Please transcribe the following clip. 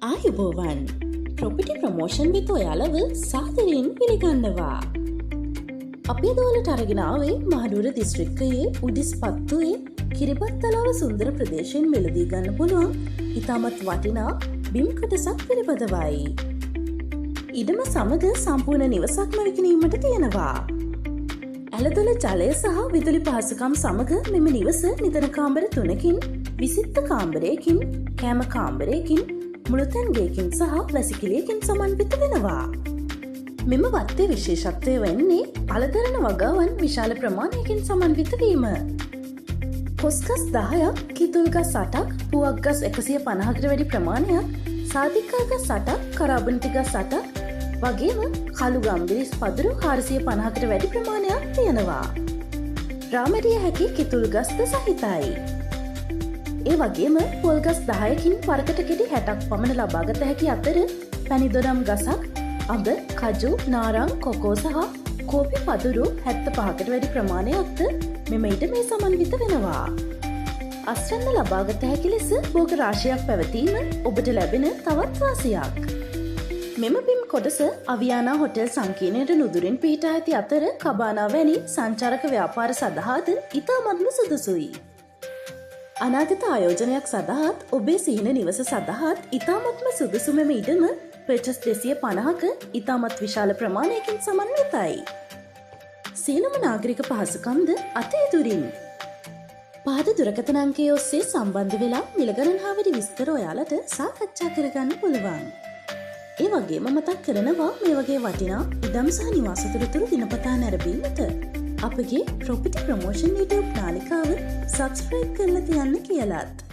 ආයුබෝවන් property promotion වෙත ඔයාලව සාදරයෙන් පිළිගන්නවා. අපි දවල්ට අරගෙන ආවේ මහනුවර දිස්ත්‍රික්කයේ උඩිස්පත්තුවේ කිරිබත්තලාව සුන්දර ප්‍රදේශයෙන් මිලදී ගන්න පුළුවන් ඉතාමත් වටිනා බිම් කොටසක් පිළිබඳවයි. ඉඩම සමග සම්පූර්ණ නිවසක්ම විකිණීමට තියෙනවා. ඇලදොල ජලය සහ විදුලි පහසුකම් සමග මෙම නිවස නිදන කාමර 3කින් විසිත්ත කාමරයකින් කෑම කාමරයකින් මුළුතැන්ගේකින් සහ වැසිකිළියකින් සමන්විත වෙනවා. මෙම වත්තේ විශේෂත්වය වෙන්නේ අලදරන වගාවන් විශාල ප්‍රමාණයකින් සමන්විත වීම. කොස්ගස් 10ක්, කිතුල්ගස් 8ක්, පුවක්ගස් 150කට වැඩි ප්‍රමාණයක්, සාධිකාගස් 8ක්, කරාබන්ටිගස් 8ක් වගේම කළු ගම්බිරිස් පදුරු 450කට වැඩි ප්‍රමාණයක් තියෙනවා. රාමරිය හැකි කිතුල්ගස්ද සහිතයි. ඒ වගේම පොල්ගස් 10කින් වරකට ගෙඩි 60ක් පමණ ලබාගත හැකි අතර පැණිදොරම් ගසක්, අඹ, කජු, නාරං, කොකෝ සහ කෝපි පදුරු 75කට වැඩි ප්‍රමාණයක්ද මෙම ඉඩමේ සමන්විත වෙනවා. අස්වැන්න ලබාගත හැකි ලෙස භෝග රාශියක් පැවතීම ඔබට ලැබෙන තවත් වාසියක්. මෙම බිම් කොටස අවියානා හොටෙල් සංකීර්ණයට නුදුරින් පිහිටා ඇති අතර කබානා වැනි සංචාරක ව්‍යාපාර සඳහාද ඉතාමත්ම සුදුසුයි. අනාගත ආයෝජනයක් සඳහාත් ඔබේ සිහින නිවස සඳහාත් ඉතාමත්ම සුදුසු මෙම ඉඩම පර්චස් 250ක ඉතාමත් විශාල ප්‍රමාණයකින් සමන්විතයි. සියලුම නාගරික පහසුකම්ද අතීදුරින්. පහත දුරකථන අංකය ඔස්සේ සම්බන්ධ වෙලා මිල ගණන් හා වැඩි විස්තර ඔයාලට සාකච්ඡා කරගන්න පුළුවන්. ඒ වගේම මතක් කරනවා මේ වගේ වටිනා ඉඩම් සහ නිවාස තොරතුරු දිනපතා නැරඹීමට අපගේ ප්‍රොපර්ටි ප්‍රමෝෂන් YouTube නාලිකාව සබ්ස්ක්‍රයිබ් කරලා තියන්න කියලාත්.